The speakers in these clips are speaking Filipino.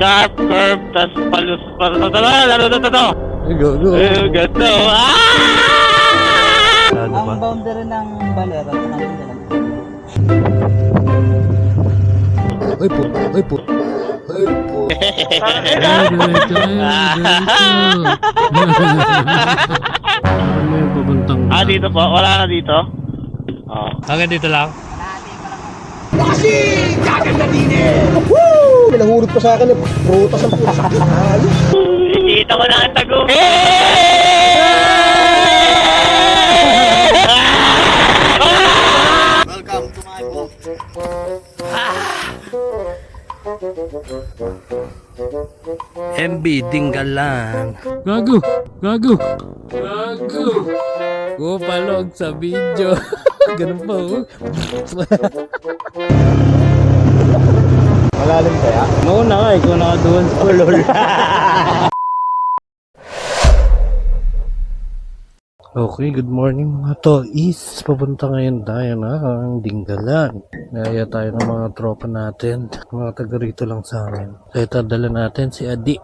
sharp curve, tas palus, lalo to. Go. Gato. Ano ba? Ang boundary ng Balera at ng Mindanao. Ay po. Ano yung pabuntang? Dito po, wala na dito. Oh. Hanggang dito lang? Pinahulog pa sa akin eh. Prutas ang pusa. Dito ko na ang tago. Welcome to my boat. MB Dinggalan. Gago. Gupalog sa video. Ganun pa oh. Malalim kaya? Mauna ka, ikaw nakaduwan sa ulol. Okay, good morning mga toys. Papunta ngayon tayo ng Dinggalan. Naya tayo ng mga tropa natin. Mga taga rito lang sa amin. So ito, dala natin si Adi.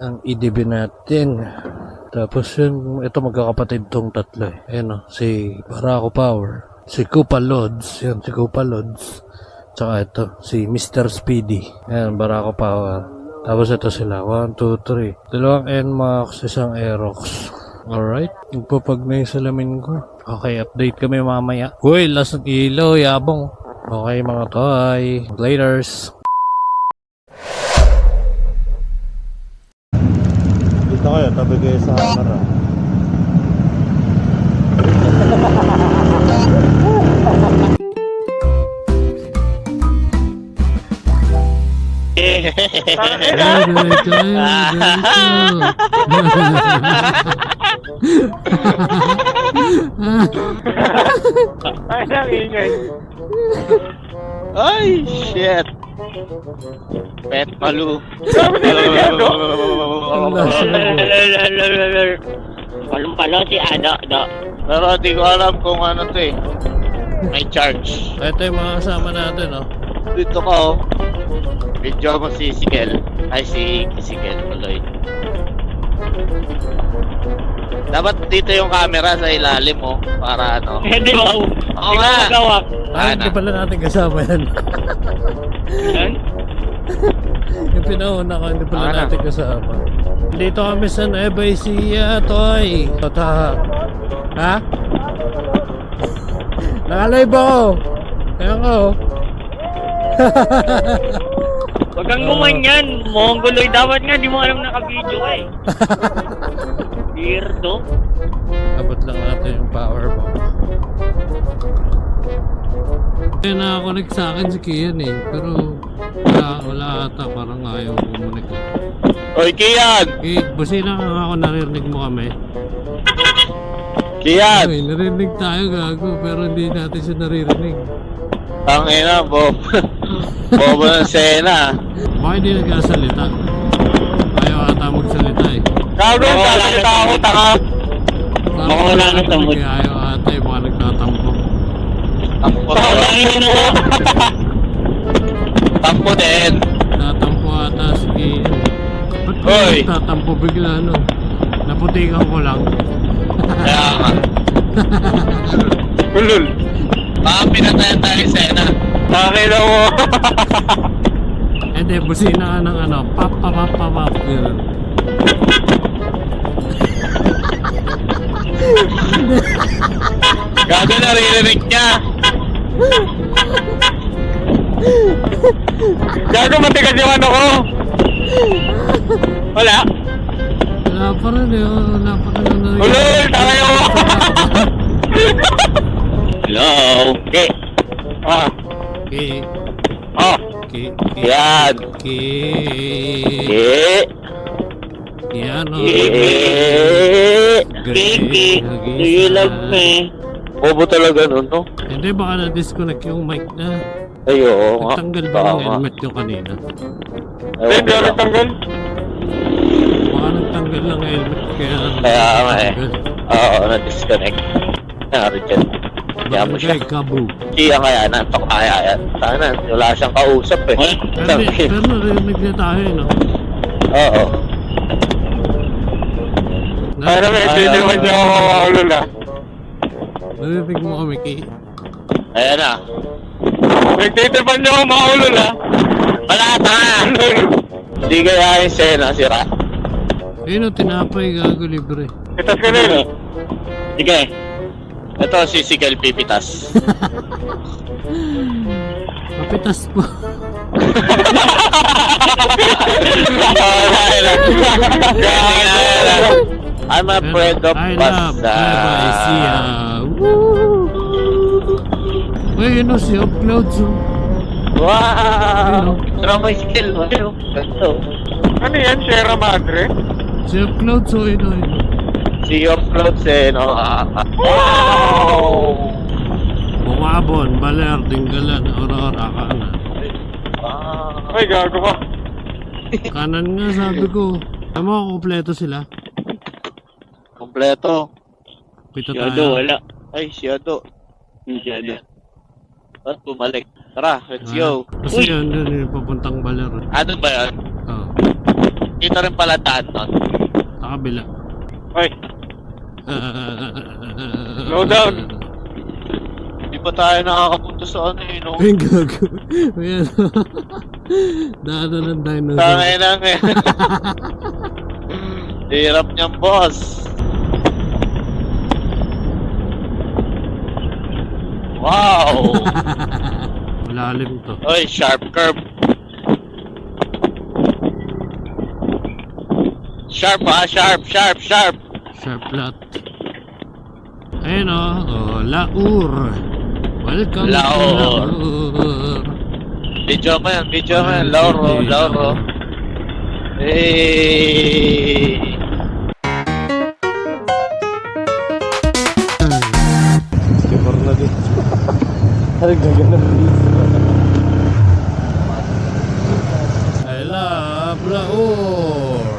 Ang IDB natin. Tapos yun, ito magkakapatid tong tatlo eh. Ayan o, si Barako Power. Si Kupa Lods. Yan, si Kupa Lods. Tsaka ito, si Mr. Speedy. Ayan, Barako Power. Tapos ito sila, 1, 2, 3. Dalawang NMAX, isang Aerox. Alright, nagpapag na yung salamin ko. Okay, update kami mamaya. Uy, last ng ilaw, yabong. Okay mga toy, laters. Dito kayo, tabi kayo sa camera. Ay, nangingay. Ay, shit. Pet palu. Palong-palo si Ano, do. Pero di ko alam kung ano to eh. May charge. Ito yung mga kasama natin, oh. Dito ka oh. Video mo si Sigel. Ay, si Sigel tuloy. Dapat dito yung camera sa ilalim mo para ano. Hindi ba? Oo nga. Ay, hindi pala natin kasama yan. Yan? Yung pinauna ko, hindi pala Ano? natin kasama. Dito kami sa Nueva Ecija, toy. Tata. Ha? Nakalive ako. Kaya ko. Huwag kang gumanyan. Mongoloid dapat nga. Di mo alam naka-video ka eh. Weirdo. Abot lang natin yung power bank. Kaya nakakonect sa akin si Kian eh. Pero wala ata. Parang ayaw kumunik eh. Oy, Kian! Busina nga ako, narinig mo kami. Kian! Ay, narinig tayo gago. Pero hindi natin siya naririnig. Ang ina, Bob. Bobo ng sena. Baka hindi nagkasalita. Ayaw ata magsalita eh. Gago, salita ako, taka. Parang wala na sa mood. kaya ayaw ata eh. Baka nagtatampo. Tampo Pakalain mo na. Tampo din. Tatampo ata si Kian. Ba't ko Hoy! nagtatampo bigla no? Naputikan ko lang. Kaya nga. Ulul. Baka pinatayan tayo yung sena. Nakakita mo. Hindi, busina ka ng ano. Pap. Ganun. Gago, naririnig niya. Gago, matigas yung ano ko. Wala. Wala pa rin eh. Wala pa rin. Ulul, tayo mo. Hello. Okay. Okay. Oh. Okay. Yan. Okay. Yan o. Kiki, do you love me? Bobo talaga nun, no? Hindi, baka na-disconnect yung mic na. Ay, oo nga. Nagtanggal ba ng Tama. helmet yung kanina? Ay, hindi ako nagtanggal. Baka nagtanggal ng helmet kaya Kaya nga eh. nagtanggal. Oo, na-disconnect. Nangyari dyan. Kaya mo siya. Barangay Kabu. Siya kaya, nantok kaya yan. Sana, wala siyang kausap eh. Pero narinig na tayo, no? Oo. Para may hindi naman siya ako makaulol ah. Narinig mo kami, Kay. Ayan na. Nagtitipan niyo ako makaulol ah. Wala ka! Hindi kaya yung sena, sira. Ayun o, tinapay, gago, libre. Itas ka rin. Sige. Ito si Sigel Pipitas. Kapitas po. I'm a friend of I love Basiya. Woo! Uy, yun o, si Uploads o. Wow! Drama skill. Ano? Ganto. Ano yan? Sierra Madre? Si Uploads o, yun o, yun o. Si Uploads eh, no? Wow! Bungabon, Baler, Dinggalan, Aurora, kanan. Ay, gago ka. Kanan nga, sabi ko. Tama ko, kompleto sila. Kompleto. Pito Siyado, tayo. wala. Ay, siyado. Siyado. Ba't bumalik? Tara, let's go. Kasi yun, doon yung papuntang Baler. Ano ba yan? Oh, Dito rin pala daan nun. sa kabila. Ay, slow down. Hindi pa tayo nakakapunta sa ano eh, no? Ay, gago. Ayan. Daanan ng dinosaur. Tangay lang eh. Hirap niyang boss. Wow! Malalim to. Oy, sharp curve. Sharp ha, sharp. Sharp lot. Ayun o. Oh, Laur. Welcome Laur. to Laur. Video mo yan, Lauro. Hey! Skipper na din. Ay, gagana I love Laur.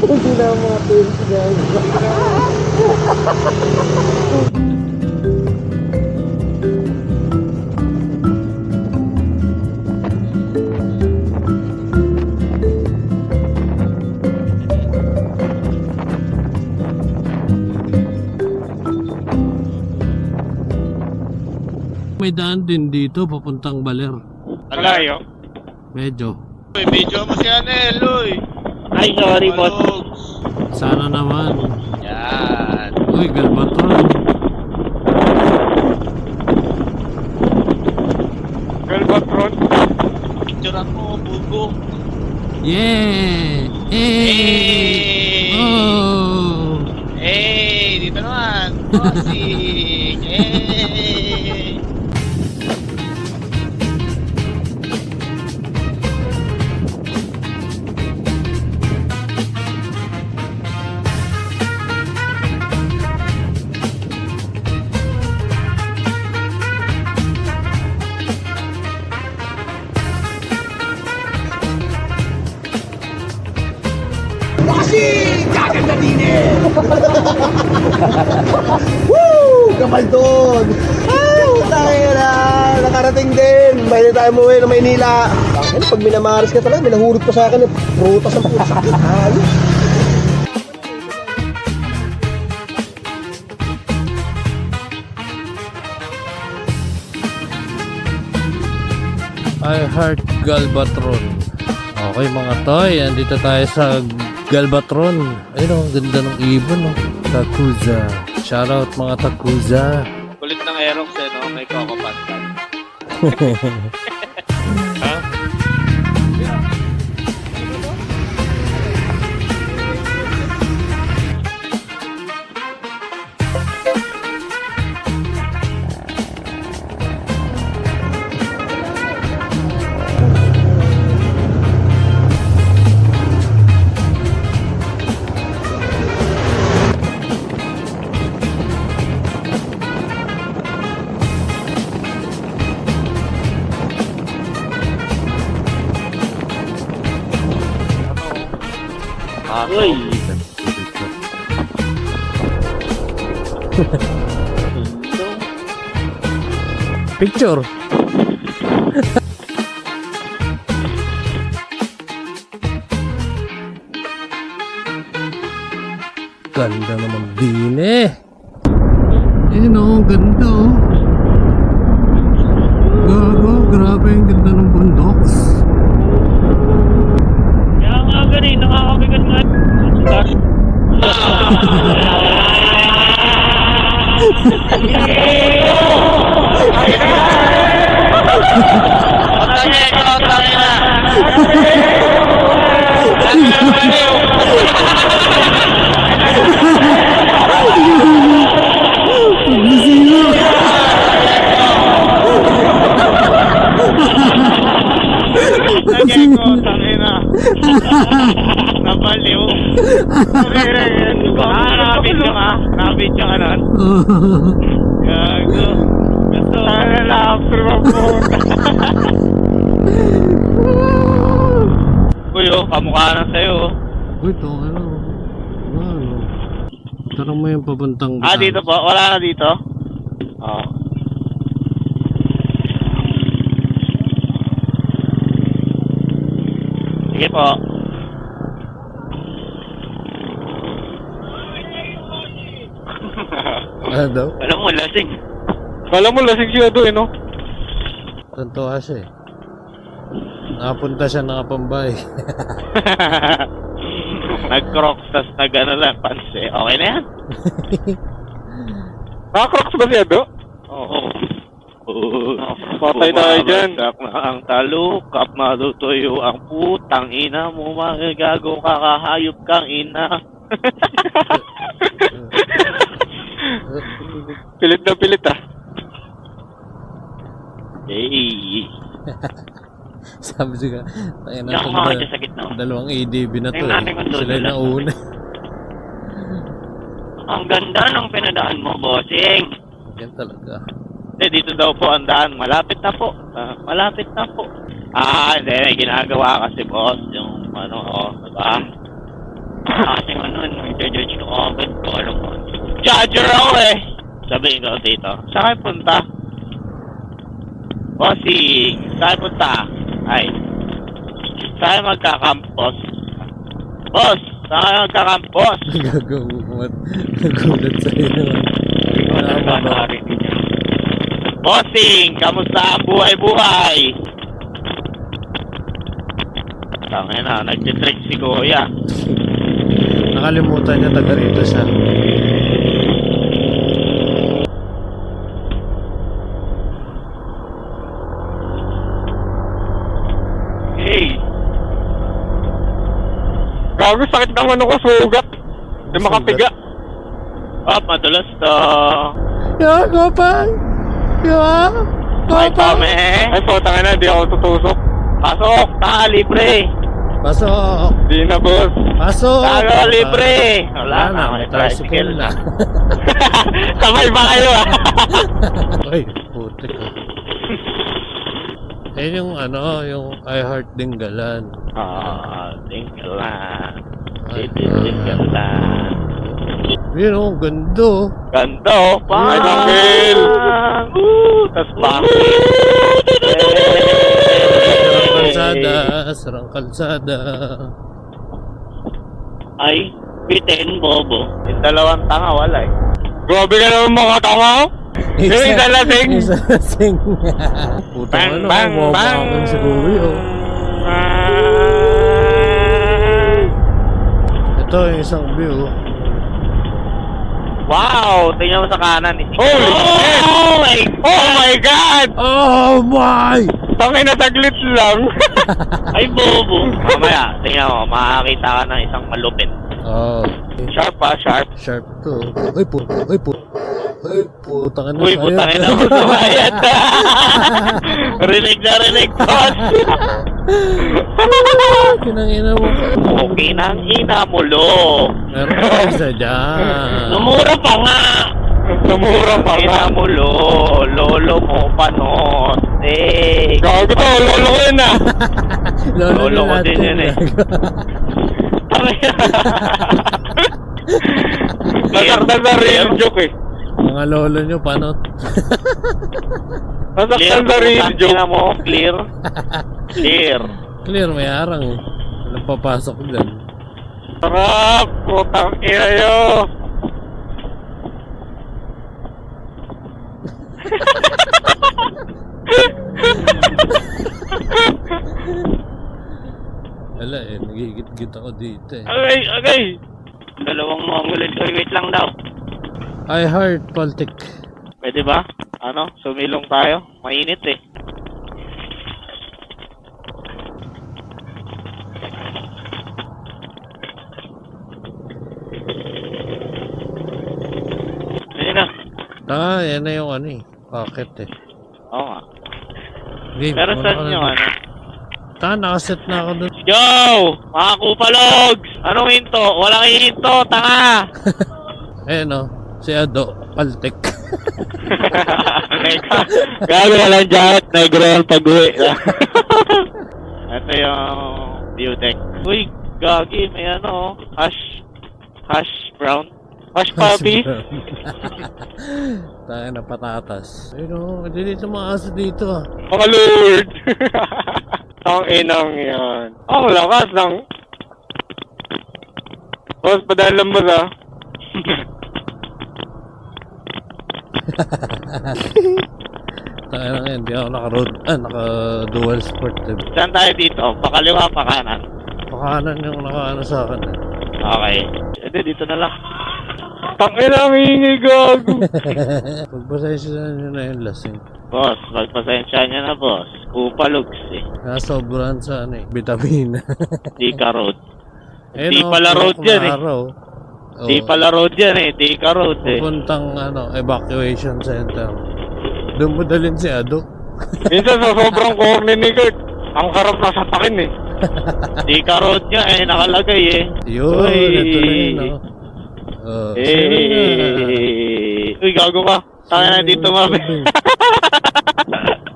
Hindi na mga tools, guys. May daan din dito papuntang Baler. Malayo. Medyo. Uy, video mo si Anel, uy! Ay, sorry, boss. Malugs. Sana naman. Yan. Uy, Galbatron. Galvatron. Picturean mo, bugo. Yeah! Hey! Oh! Hey, dito naman. Bossing. Hey! Woo! Kapal doon! Tayo na! Nakarating din! Pwede tayo umuwi ng Maynila. Ano, pag minamaris ka talaga, may nahurot pa sa akin. Prutas ang puta. Sakit. Ayos. I heart Galbatron. Okay mga toy, andito tayo sa Galbatron. Ayun o, ang ganda ng ibon o. Takuza. Shoutout mga Takuza. Kulit ng Aerox eh, no? May Coco Pascal. Uy. Picture. Ganda naman din eh. Ayun oh, ganda oh. Gago, grabe ang ganda ng bundok. Kaya nga ganun, nakakabigat nga. Napaliw. Nakabidyo ka? Nakabidyo ka nun? Gago. Gusto ka na na-approve ako. Kuyo, kamukha na sa'yo. Uy, ito ano. Ano? Tarang mo yung papuntang Dito po? Wala na dito? Oo. Sige po. Ano daw? Alam mo, lasing. Kala mo lasing siya doon, no? Tantuwa siya eh. Nakapunta siya nakapambay. Nag-crocs, tas nag-ano lang, pants eh. Okay na yan? Nakakrocs ba siya doon? Oo. Patay tayo dyan. Bumabagsak na ang talukap, matutuyo ang putang ina mo, magago ka, kahayop kang ina. Pilit na pilit ah. Hey. Sabi siya, tayo Diyan ako makakita sa gitna. dalawang ADB na to Tingnan natin kung eh. Sila doon yung nauna. Ang ganda ng pinadaan mo, bossing. Yan talaga. Hindi, dito daw po ang daan. Malapit na po. Malapit na po. Hindi. May ginagawa kasi, boss. Yung, diba? Kasi nag-judge ko agad ko. Alam mo. Judger ako eh! Sabihin ko dito. Saan kayo punta? Bossing! Saan punta? Ay. Saan kayo magkakampos? Boss! Saan kayo magkakampos? Nagulat sa'yo. Bossing! Kamusta ang buhay-buhay? Tangin na, nag-trick si Kuya. Nakalimutan niya taga rito siya. Hey! Gago, sakit naman ako sugat. Di makapiga. Madulas to. Yo, Gopang! Yo! Ay, Tome! Ay, putang ina, di ako tutusok. Pasok! Taka libre! Pasok! Di na, boss. Pasok! Taka libre! Wala na, may tricycle na. Sabay ba kayo ah? Ay, putik ko. Ayun yung yung I Heart Dinggalan. Tinggalan. Ay, Tinggalan. Yun oh, ganda. Ganda oh! Ay, Uncle! Tas bangin! Sarang kalsada, sarang kalsada. Ay, bitin, bobo. Yung dalawang tanga, wala eh. Grabe ka naman mga tanga. Yung isa lasing. Isa lasing. Putang Bang, bang, bang. mababang si Kuya oh. Ito yung isang view. Wow! Tingnan mo sa kanan eh. Holy shit! Oh my God! Oh my God! Oh my! Tangin na taglit lang. Ay, bobo! Mamaya, tingnan mo, makakita ka ng isang malupit. Oh. Sharp pa, sharp. Sharp to. Uy, putang ina. Uy, putangin na mo sumayad. Rinig na rinig, boss. Kinangina mo ka. Okay nang ina mo, lo. Meron ka isa dyan. Lumura pa nga. Namura pa Ina nga. mo, lo. Lolo mo, panos. Eh. Gago to, lolo ko yun ah. Lolo ko din yun eh. Nasaktan na rin yung joke eh. Mga lolo nyo, paano? Clear sa radio mo, clear. Clear. Clear, may harang eh. Walang papasok dyan. Sarap! Putang ina nyo! Wala eh, nagigit-git ako dito eh. Okay! Dalawang mongolid. Wait lang daw. I heart Baltic. Pwede ba? Ano? Sumilong tayo? Mainit eh. Ayun na. Yan na yung ano eh. Pocket eh. Oo nga. Game, Pero muna saan ka na yung dun. ano? Nakaset na ako dun. Yo! Mga kupalogs! Anong hinto? Walang hihinto, tanga! Ayan o, si Ado, Baltic. Gago na lang dyan, negro ang pag-uwi. Ito yung view deck. Uy, gagi, may ano, hash brown. Hash puppy. Tayo na patatas. Ayun o, hindi dito mga aso dito ah. Mga lord! Ang inang yan. Ang lakas ng... Boss, padalang mo sa... Tayo na ngayon, hindi ako naka-dual sport eh. Saan tayo dito? Pakaliwa, pa kanan. Pakanan yung naka-ano sa akin eh. Okay. Ede, dito na lang. Tangina, ang hingi, gago. Pagpasensya nyo na yung lasing. Boss, magpasensya niya na, boss. Kupalogs eh. Nasobrahan sa ano eh, vitamina. Di ka road. Ayun Di o, pala road puro yan eh. araw. Di pala road yan eh. Di ka road eh. Pupuntang evacuation center. Doon mo dalhin si Ado. Minsan sa sobrang corny ni Kurt, ang harap na sa takin eh. Di ka road niya eh, nakalagay eh. Yun, Uy. ito na yun o. Sino na? Uy, gago ka. Taka na dito, mabe.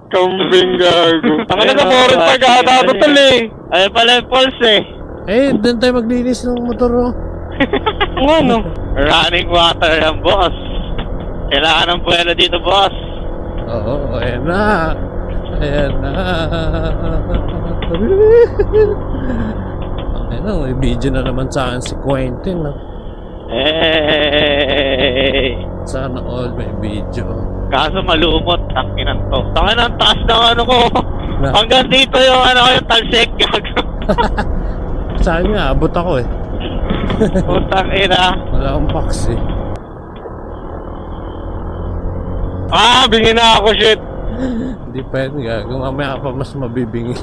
Kambing gago. Taka na sa forest pag-ata ito tol eh. Ay pala yung pulse eh. Eh, doon tayo maglinis ng motor o. Ano? Running water yan, boss. Kailangan ng buwelo dito, boss. Oo, ayan na. Ayan na. Ayan na, may video na naman sa akin si Quentin. No? Hey! Sana all may video. Kaso malumot, tangkinan to. Tangin ang taas ng ano ko. Na? Hanggang dito yung ano ko, yung talsik, gago. Saan nga, abot ako eh. Putang ina. Wala akong box eh. Ah, bingi na ako, shit. Hindi pwede gago. Mamaya pa mas mabibingi.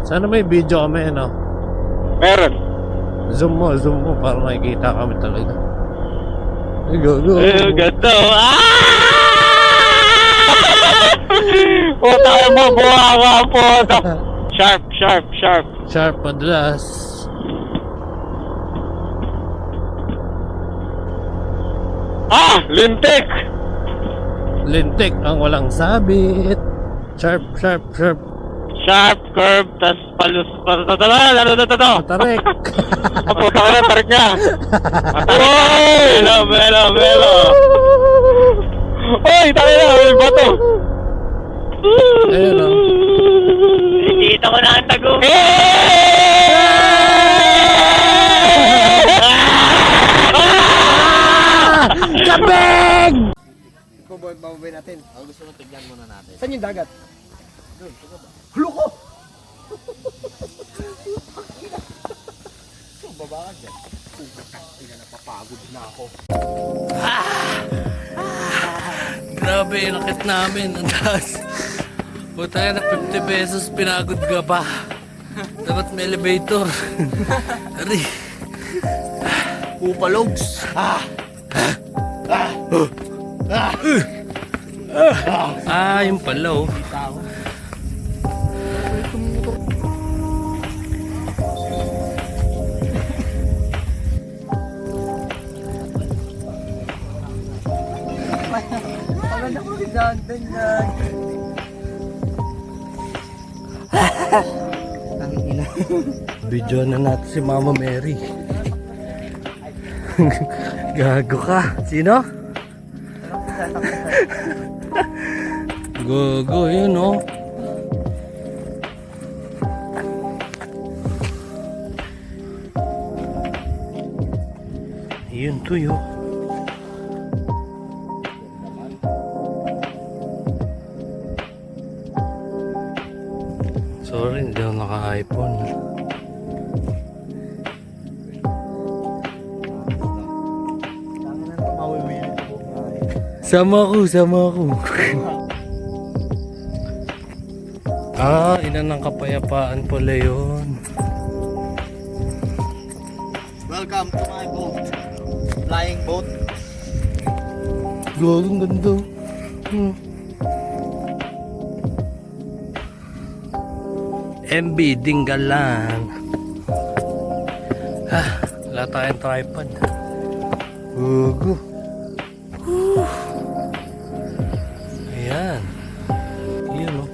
Sana may video kami, no? Meron. Zoom mo para makikita kami talaga. Ay, go. Ganda. Ah! Puta mo, buhawa po. Sharp. Sharp madalas. Ah, lintik. Lintik ang walang sabit. Sharp. Sharp curve, tas palus. Lalo. Matarik. Puta ka na, tarik niya. Matarik. Melo. Oy, tayo na, may bato. Ayun o. Dito ko na ang tago. Kabeg! Bababay natin. Ang gusto mo tignan muna natin. Saan yung dagat? Doon, sa baba. Hulo ko! Baba ka dyan. Napapagod na ako. Grabe, nakit namin. Ang taas. Puta na 50 pesos, pinagod ka pa. Dapat may elevator. Ari. Kupalogs! Yung pala oh. Paganda ko si Dagdan yan. Tangina. Video na natin si Mama Mary. Gago ka. Sino? Go, yun oh. Yun tuyo. Sorry, hindi ako naka-iPhone. Sama ko. Ina ng kapayapaan pala yun. Welcome to my boat. Flying boat. Gagong ganda. MB Dinggalan. Wala tayong tripod. Gugu. Ayan. Yun o.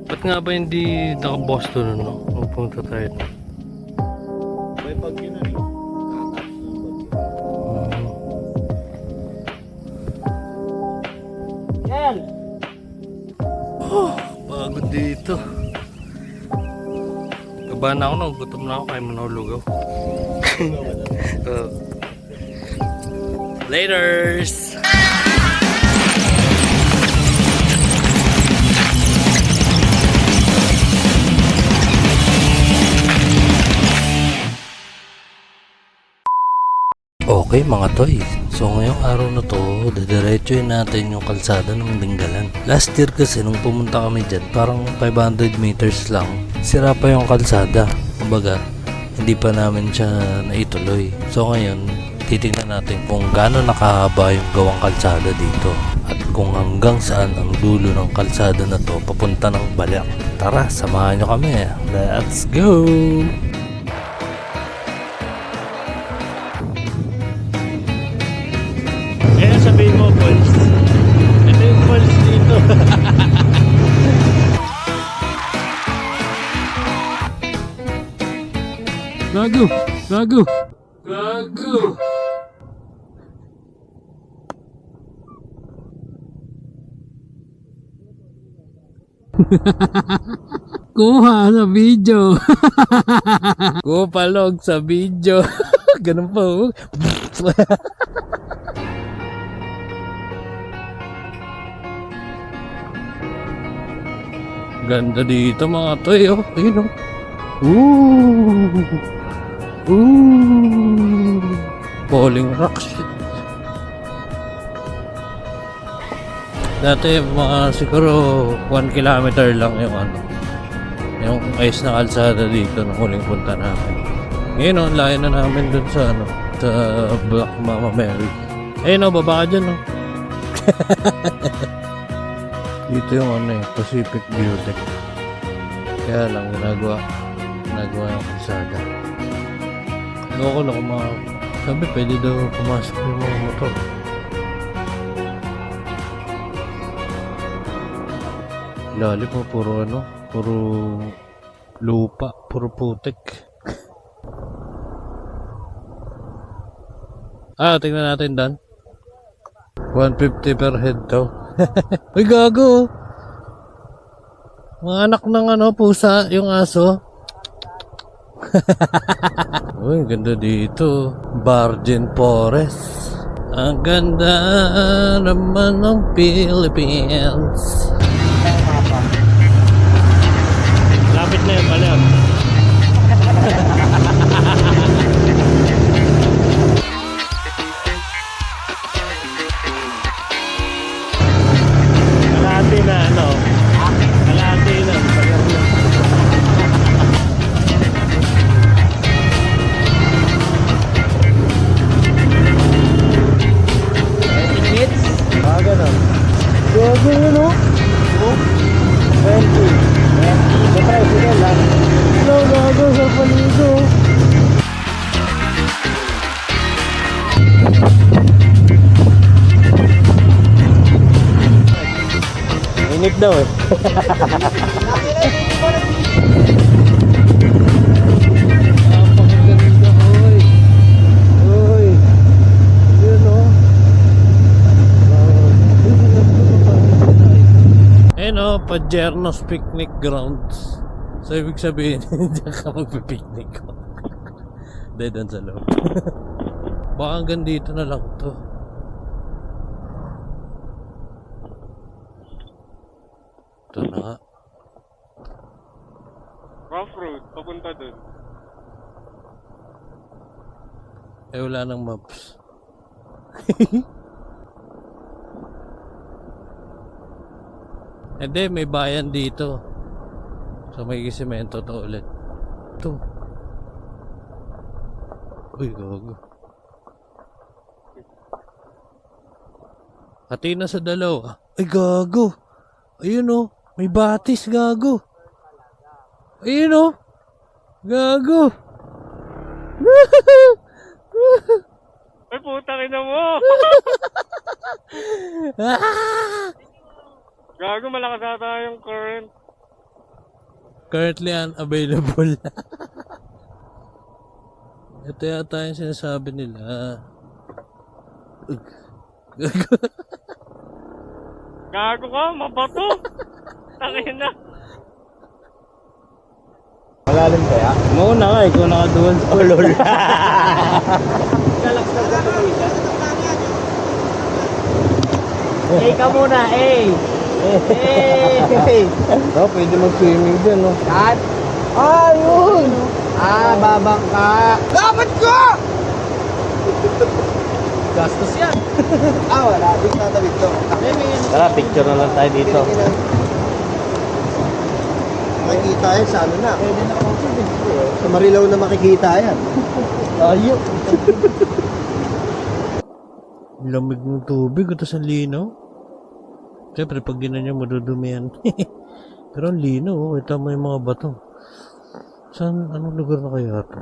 Ba't nga ba hindi naka-Boston no? Pupunta tayo na. May bagyo na rin. Yan! Pagod dito. Kabahan ako na, gutom na ako, kaya mo nahulugaw. Laters! Okay mga toy, so ngayong araw na to, didiretsuin natin yung kalsada ng Dinggalan. Last year kasi nung pumunta kami dyan, parang 500 meters lang, sira pa yung kalsada. Kumbaga, hindi pa namin siya naituloy. So ngayon, titingnan natin kung gaano nakahaba yung gawang kalsada dito. At kung hanggang saan ang dulo ng kalsada na to, papunta ng Balak. Tara, samahan nyo kami. Let's go! Kaya sabihin mo, Pulse. Ito yung Pulse dito. Gago! Kuha sa video. Kupalog sa video. Ganun pa oh. Ganda dito mga toy oh. Ayun oh. Falling rock shit. Dati mga siguro 1 kilometer lang yung yung ayos na kalsada dito na huling punta namin. Ngayon oh, layo na namin dun sa sa Black Mama Mary. Ayun oh, baba ka dyan oh. Dito yung Pacific Beauty. Kaya lang ginagawa ng kalsada. Loko lang sabi pwede daw pumasok yung mga motor. Lalim po, puro puro lupa, puro putik. Tingnan natin Dan. 150 per head daw. Uy, gago. Mga anak ng pusa, yung aso. Uy, ganda dito. Virgin Forest. Ang ganda naman ng Philippines. Lapit na yun, Balak. Kalahati na, kalahati na. Ganun. Gago yun oh. 20. Sa tricycle lang. Gago sa paligo. Init daw eh. Pajernos Picnic Grounds. So, ibig sabihin, hindi ka magpipiknik ko. Hindi, doon sa loob. Baka hanggang dito na lang to. Ito na nga. Rough road, papunta dun. Eh, wala nang maps. Hindi, may bayan dito. So, may semento to ulit. Ito. Uy, gago. Hati na sa dalawa. Ay, gago. Ayun o. May batis, gago. Ayun o. Gago. Ay, putang ina mo! Gago, malakas ata yung current. Currently unavailable. Ito yata yung sinasabi nila. Gago ka, mabato! Tangin na! Malalim kaya? Mauna nga, ikaw nakaduwan sa lol. Eh, ka muna, eh! Eh! Oh, pwede mag-swimming din, no? Saan? Ayun! Babang ka! Dapat ko! Gastos yan. Wala. Di ko tatawid to. Tara, picture na lang tayo dito. Makikita yan sa ano na. Sa Marilaw na makikita yan. Tayo. Lamig ng tubig. Ito sa lino. Siyempre, pag ginanyan, madudumi yan. Pero ang lino, oh. Ito mo yung mga bato. Saan, anong lugar na kaya ito?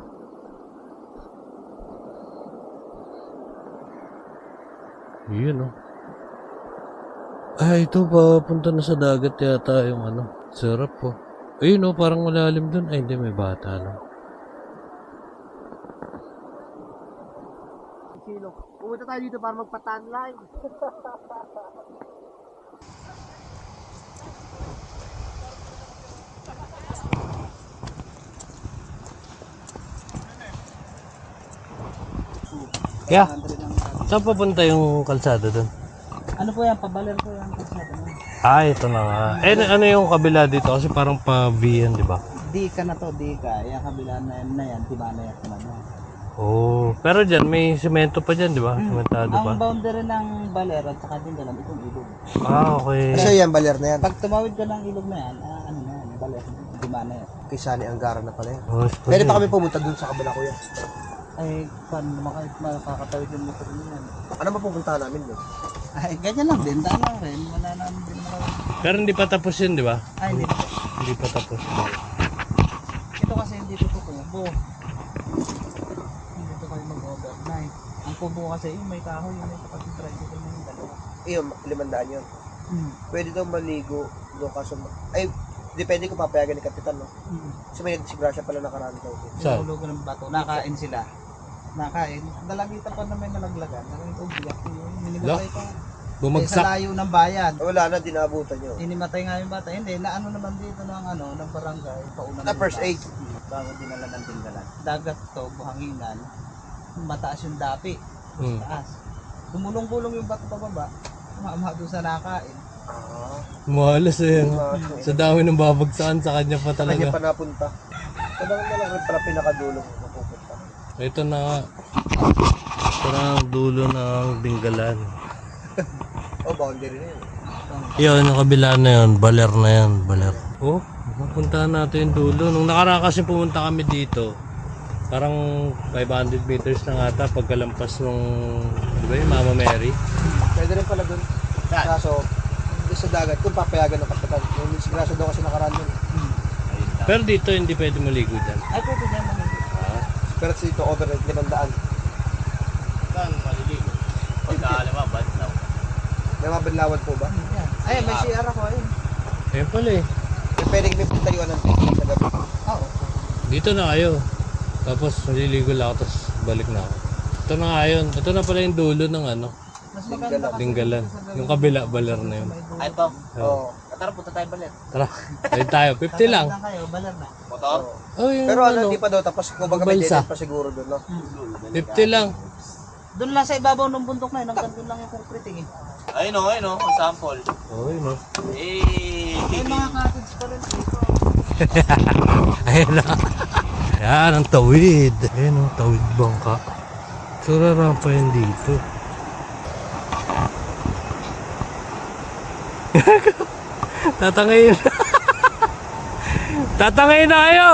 Yun, oh. Ay, ito, papunta na sa dagat yata yung ano. Sarap, oh. Ayun, oh, parang malalim dun. Ay, hindi, may bata lang. Pumunta tayo dito para magpatanline. Kaya, saan papunta yung kalsada dun? Ano po yan? Pabaler po yan. Ah, ito na nga. Eh, ano yung kabila dito? Kasi parang pa-V yan, di ba? Di ka na to, di ka. Yung kabila na yan, diba na yan naman yan. Oh, pero dyan, may semento pa dyan, di ba? Sementado pa. Ang boundary ng baler at saka din dalam itong ilog. Ah, okay. Kasi yan, baler na yan. Pag tumawid ka ng ilog na yan, ano na yan, baler, diba na yan. Kay Sani Angara na pala yan. Oh, Pwede pa kami pumunta dun sa kabila, kuya. Ay, paano makakatawid yung motor mo yan? Ano mapupunta namin dun? Ay, ganyan lang din, daan lang rin. Wala naman din naman. Pero hindi pa tapos yun, di ba? Ay, hindi. Hindi pa tapos. Ito kasi hindi ito kubo. Hindi ito kayo mag-overnight. Ang kubo kasi yung may kahoy, yung may kapatid tricycle na yung dalawa. Iyon, 500 yun. Pwede daw maligo doon kaso... Ay, depende kung papayagan ni Kapitan, no? Kasi may disgrasya pala nakaraan daw. Saan? Nahulog ng bato, nakain sila. Nakain, dalagita pa na may nalaglagan. Nakain ito, biyak yun. Minimatay pa. Sa Bumagsak. layo ng bayan. Wala na, dinabutan nyo. Inimatay nga yung bata. Hindi, naano naman dito ng ng barangay. Pauna Na first aid. Bago dinala ng tinggalan. Dagat to, buhanginan. Mataas yung dapi. Hmm. Taas. Gumulong-gulong yung bato pababa. Tumama doon sa nakain. Mahalas eh. Sa dami ng babagsakan sa kanya pa Kanya talaga. pa napunta. Sabang na lang rin pala pinakadulong mapupunta. Ito na nga. Ito na ang dulo ng Dinggalan. Boundary na yun. Yun, yung kabila na yun. Baler na yan. Baler. Oh, pupuntahan natin yung dulo. Nung nakaraan kasi pumunta kami dito. Parang 500 meters na ata pagkalampas nung, di ba yung Mama Mary? Pwede rin pala dun. Kaso, doon sa dagat, kung papayagan ng Kapitan. Yung disgrasya daw kasi nakaraan dun. Pero dito hindi pwede maligo dyan. Ay, pwede niya naman. Pero dito over 500. Saan maliligo? Pagkaalama, badlaw. May mga banlawan po ba? Ay, may CR ako. Ayun. Ayun pala eh. Pwede kami pagtayuan ng tingin sa gabi. Oo. Dito na kayo. Tapos maliligo lang ako, tapos balik na ako. Ito na nga yun. Ito na pala yung dulo ng ano. Mas maganda kasi Dinggalan. Yung kabila, baler na yun. Ay, ito. Oo. Tara, punta tayo baler. Tara, ayun tayo. 50 lang. Lang kayo, baler na. Motor? Oh, yun, Pero ano, hindi pa daw. Tapos kumbaga may Balsa. dead pa siguro doon, no? 50 lang. Doon lang sa ibabaw ng bundok na yun, hanggang doon lang yung concrete eh. Ayun o, sample. Oh, yun o. Eh, May mga cottage pa rin dito. Ayun na. Yan, ang tawid. Ayun o, tawid bangka. Surarampa yun dito. Tatangayin na. Tatangayin na kayo.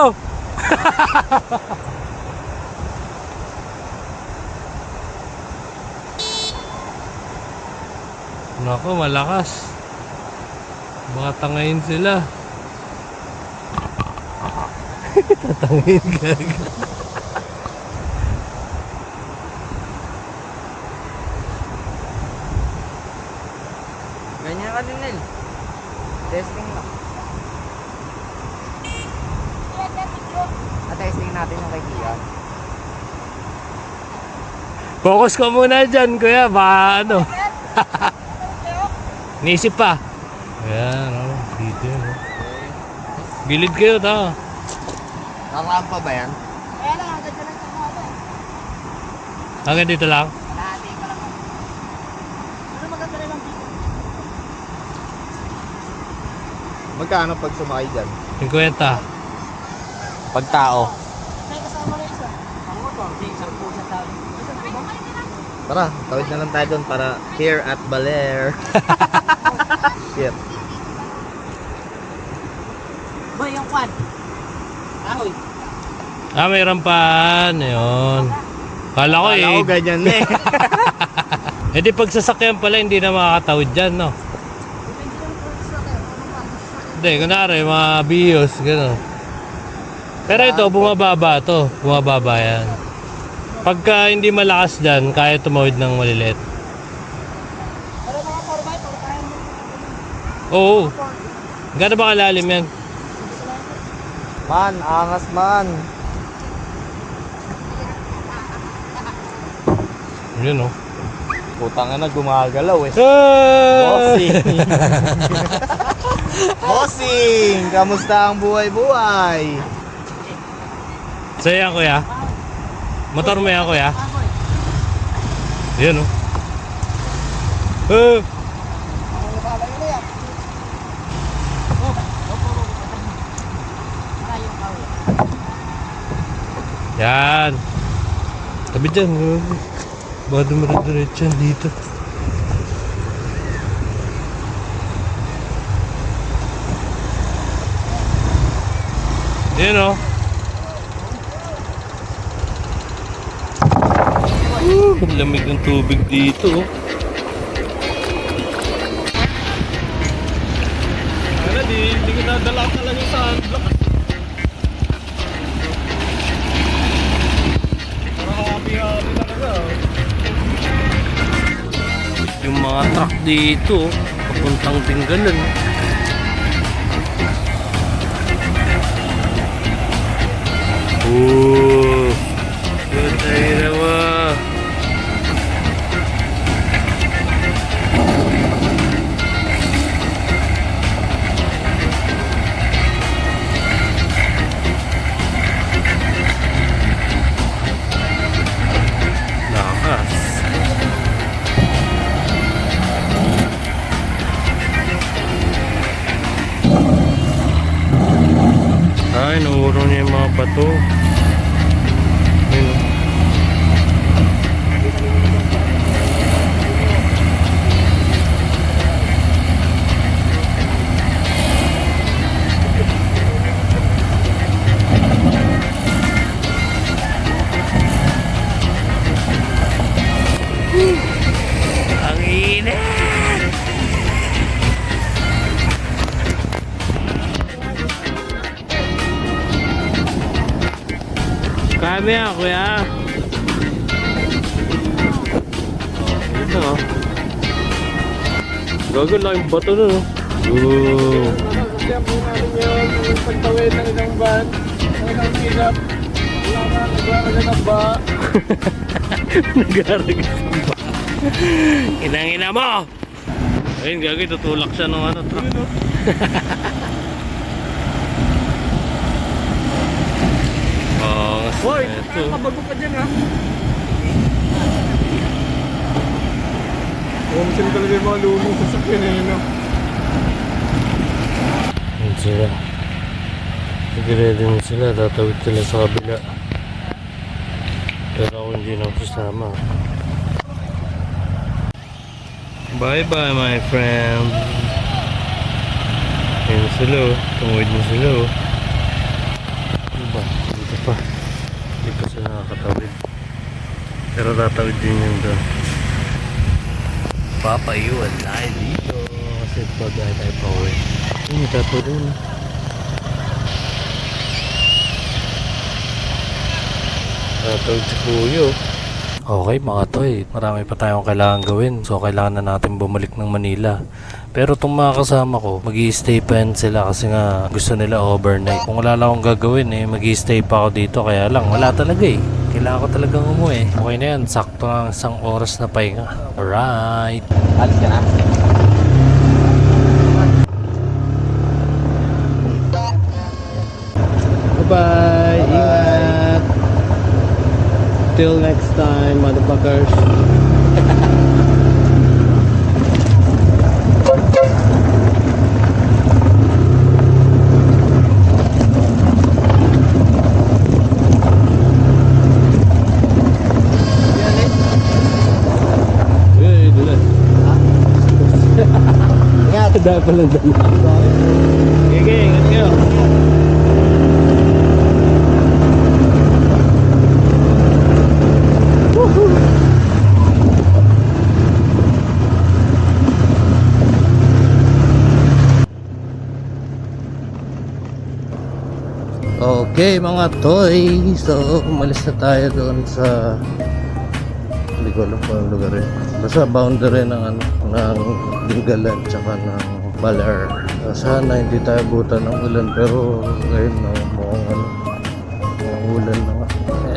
Nako, malakas. Baka tangayin sila. Tatangayin gag. Ganyan ka din, Nel. Testing lang. Na-testing natin yung kay Kian. Focus ko muna dyan, kuya. Baka ano. Nisip pa. Ayan, oh. Dito yun, oh. Bilid kayo, ta. Nakarampa ba yan? Kaya lang, agad ka lang sa mga ba? Hanggang dito lang. Dati pa lang. Ano maganda rin ang dito? Magkano pag sumakay dyan? 50. Pag tao. May kasama rin isa. Ang motor, di, isang pusa tayo. Tara, tawid na lang tayo doon para here at Baler. Shit. Boy, yung kwan. Ahoy. Ah, may rampahan. Ayun. Kala ko eh. ganyan na eh. Eh di pag sasakyan pala, hindi na makakatawid dyan, no? Hindi, kunwari, mga bios, gano'n. Pero ito, bumababa to. Bumababa yan. Pagka hindi malakas dyan, kaya tumawid ng maliliit. Pero mga 4x, para tayo mo. Oo. Gano'n ba kalalim yan? Man, angas man. Yun, oh. Putang na, gumagalaw eh. Ah! Bossing! Bossing! Kamusta ang buhay-buhay? So yan, kuya. Motor mo yan, kuya. Yun, oh. Ah! Yan. Tabi dyan. Baka dumiret-diretso yan dito. Yan o. Ang lamig ng tubig dito. Ano, di ko nadala talaga sa handlock. Yung mga truck dito, papuntang Tinggalan. Oh, ganda naman. Lakas. Ay, nauro niya yung mga bato. Ayun. Ang init! Kami ah, kuya. Ito oh. Gago lang yung bato nun oh. Oh. Sasasyan po natin yung pagtawid ng isang van, ng isang pickup. Wala na, naglaraga ng ba. Nagaragas ba? Inang-ina mo! Ayun, gagawin, tutulak siya ng ano, truck. Oh, Hoy, ito. kabago ka dyan ha. Pumisin talaga yung mga lumang sasakyan eh, no? Yun sila. Nag-ready na sila. Tatawid sila sa kabila. Pero ako hindi na kasama. Bye bye my friend. Ayun sila oh. Tungwid na sila oh. Diba? Dito pa. Hindi pa sila nakakatawid. Pero tatawid din yun doon. Papayuan tayo dito. Kasi pagay tayo pa uwi. Hindi tatawid doon. Tatawid si Kuyo. Okay mga toy, marami pa tayong kailangan gawin. So kailangan na natin bumalik ng Manila. Pero itong mga kasama ko, mag-i-stay pa yan sila kasi nga gusto nila overnight. Kung wala lang akong gagawin mag-i-stay pa ako dito. Kaya lang, wala talaga Kailangan ko talagang umuwi. Okay na yan, sakto ng isang oras na pahinga. Alright. Alis ka na. Bye-bye. Ingat. Till next time, motherfuckers. Hey, dulan. Ingat. Dahil pala dali. Sige, ingat kayo. Okay mga toy, so umalis na tayo doon sa hindi ko alam kung anong lugar basta boundary ng ng Dingalan tsaka ng Baler. Sana hindi tayo buta ng ulan pero ngayon mukhang ulan na nga.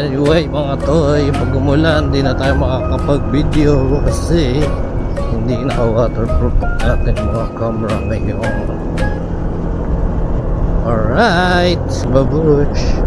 Anyway mga toy, pag umulan hindi na tayo makakapag video kasi hindi naka-waterproof ang ating mga camera ngayon. Alright, babush.